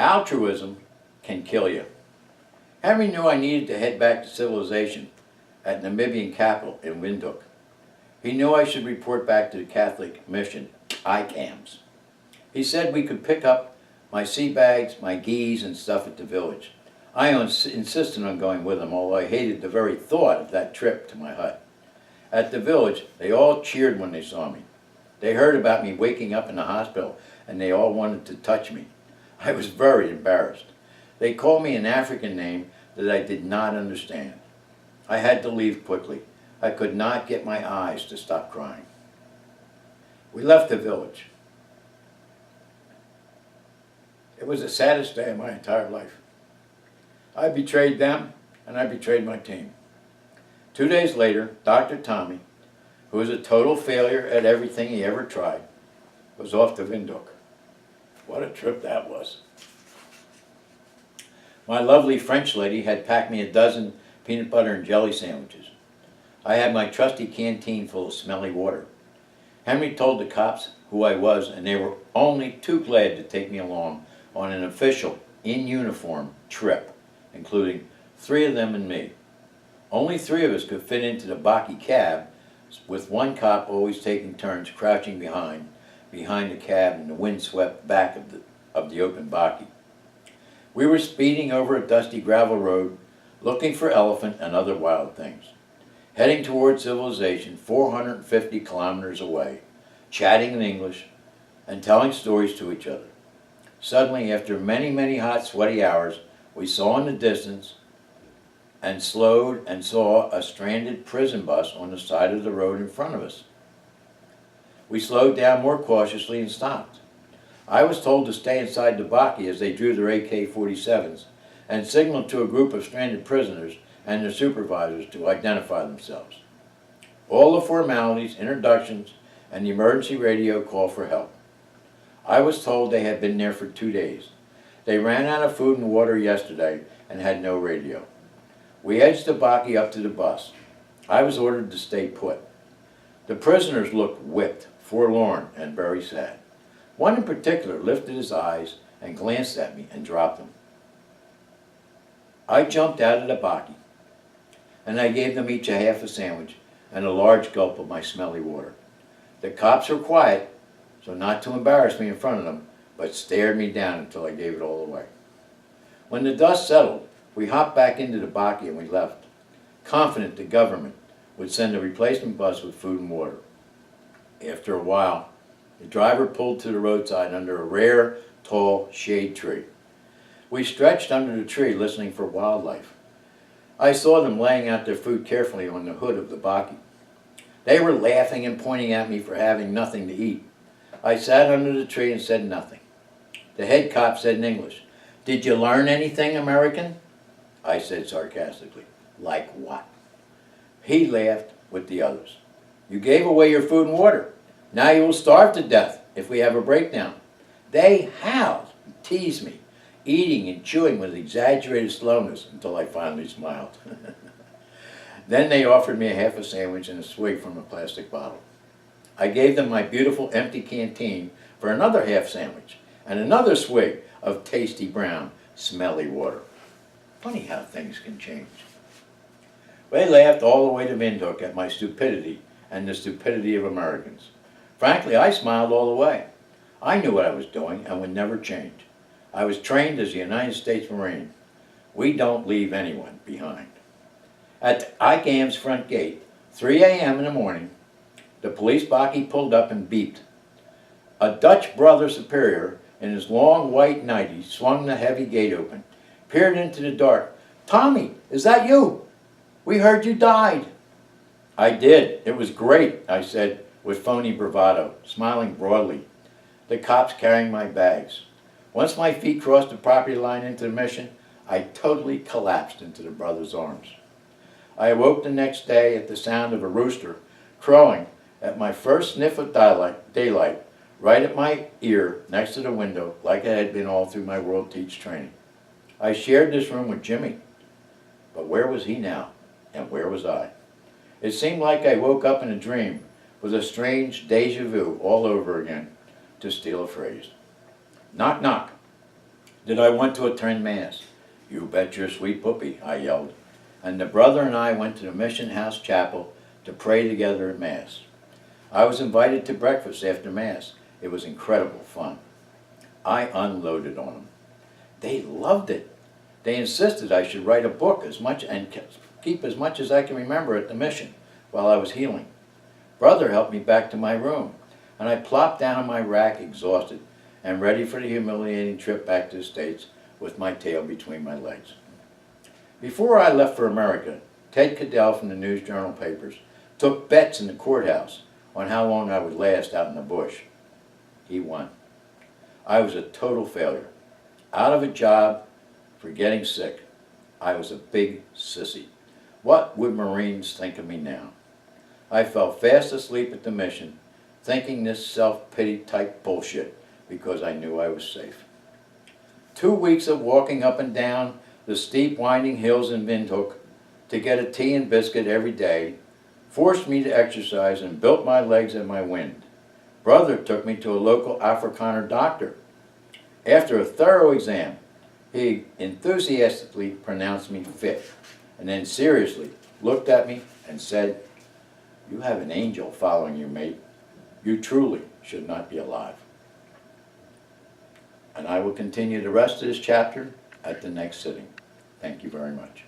Altruism can kill you. Henry knew I needed to head back to civilization at Namibian capital in Windhoek. He knew I should report back to the Catholic mission, ICAMS. He said we could pick up my sea bags, my geese, and stuff at the village. I insisted on going with him, although I hated the very thought of that trip to my hut. At the village, they all cheered when they saw me. They heard about me waking up in the hospital, and they all wanted to touch me. I was very embarrassed. They called me an African name that I did not understand. I had to leave quickly. I could not get my eyes to stop crying. We left the village. It was the saddest day of my entire life. I betrayed them, and I betrayed my team. 2 days later, Dr. Tommy, who was a total failure at everything he ever tried, was off to Windhoek. What a trip that was. My lovely French lady had packed me a dozen peanut butter and jelly sandwiches. I had my trusty canteen full of smelly water. Henry told the cops who I was, and they were only too glad to take me along on an official, in-uniform trip, including 3 of them and me. Only 3 of us could fit into the Baki cab, with one cop always taking turns crouching behind the cab in the wind-swept back of the open Baki. We were speeding over a dusty gravel road, looking for elephant and other wild things, heading toward civilization 450 kilometers away, chatting in English and telling stories to each other. Suddenly, after many, many hot, sweaty hours, we saw in the distance and slowed and saw a stranded prison bus on the side of the road in front of us. We slowed down more cautiously and stopped. I was told to stay inside the Baki as they drew their AK-47s and signaled to a group of stranded prisoners and their supervisors to identify themselves. All the formalities, introductions, and the emergency radio call for help. I was told they had been there for 2 days. They ran out of food and water yesterday and had no radio. We edged the Baki up to the bus. I was ordered to stay put. The prisoners looked whipped, forlorn, and very sad. One in particular lifted his eyes and glanced at me and dropped them. I jumped out of the Baki, and I gave them each a half a sandwich and a large gulp of my smelly water. The cops were quiet, so not to embarrass me in front of them, but stared me down until I gave it all away. When the dust settled, we hopped back into the Baki and we left, confident the government would send a replacement bus with food and water. After a while, the driver pulled to the roadside under a rare, tall shade tree. We stretched under the tree listening for wildlife. I saw them laying out their food carefully on the hood of the Baki. They were laughing and pointing at me for having nothing to eat. I sat under the tree and said nothing. The head cop said in English, "Did you learn anything, American?" I said sarcastically, "Like what?" He laughed with the others. "You gave away your food and water. Now you will starve to death if we have a breakdown." They howled and teased me, eating and chewing with exaggerated slowness until I finally smiled. Then they offered me a half a sandwich and a swig from a plastic bottle. I gave them my beautiful empty canteen for another half sandwich and another swig of tasty brown, smelly water. Funny how things can change. They laughed all the way to Windhoek at my stupidity and the stupidity of Americans. Frankly, I smiled all the way. I knew what I was doing and would never change. I was trained as a United States Marine. We don't leave anyone behind. At ICAM's front gate, 3 a.m. in the morning, the police Baki pulled up and beeped. A Dutch brother superior in his long white nightie swung the heavy gate open, peered into the dark. "Tommy, is that you? We heard you died." "I did. It was great," I said with phony bravado, smiling broadly. The cops carrying my bags. Once my feet crossed the property line into the mission, I totally collapsed into the brother's arms. I awoke the next day at the sound of a rooster crowing at my first sniff of daylight right at my ear next to the window, like it had been all through my World Teach training. I shared this room with Jimmy, but where was he now, and where was I? It seemed like I woke up in a dream with a strange déjà vu all over again, to steal a phrase. Knock, knock. Did I want to attend Mass? You bet your sweet poopy, I yelled. And the brother and I went to the Mission House Chapel to pray together at Mass. I was invited to breakfast after Mass. It was incredible fun. I unloaded on them. They loved it. They insisted I should write a book and keep as much as I can remember at the mission while I was healing. Brother helped me back to my room, and I plopped down on my rack exhausted and ready for the humiliating trip back to the States with my tail between my legs. Before I left for America, Ted Caddell from the News Journal papers took bets in the courthouse on how long I would last out in the bush. He won. I was a total failure. Out of a job for getting sick. I was a big sissy. What would Marines think of me now? I fell fast asleep at the mission, thinking this self-pity type bullshit because I knew I was safe. 2 weeks of walking up and down the steep winding hills in Windhoek to get a tea and biscuit every day forced me to exercise and built my legs and my wind. Brother took me to a local Afrikaner doctor. After a thorough exam, he enthusiastically pronounced me fit, and then seriously looked at me and said, "You have an angel following you, mate. You truly should not be alive." And I will continue the rest of this chapter at the next sitting. Thank you very much.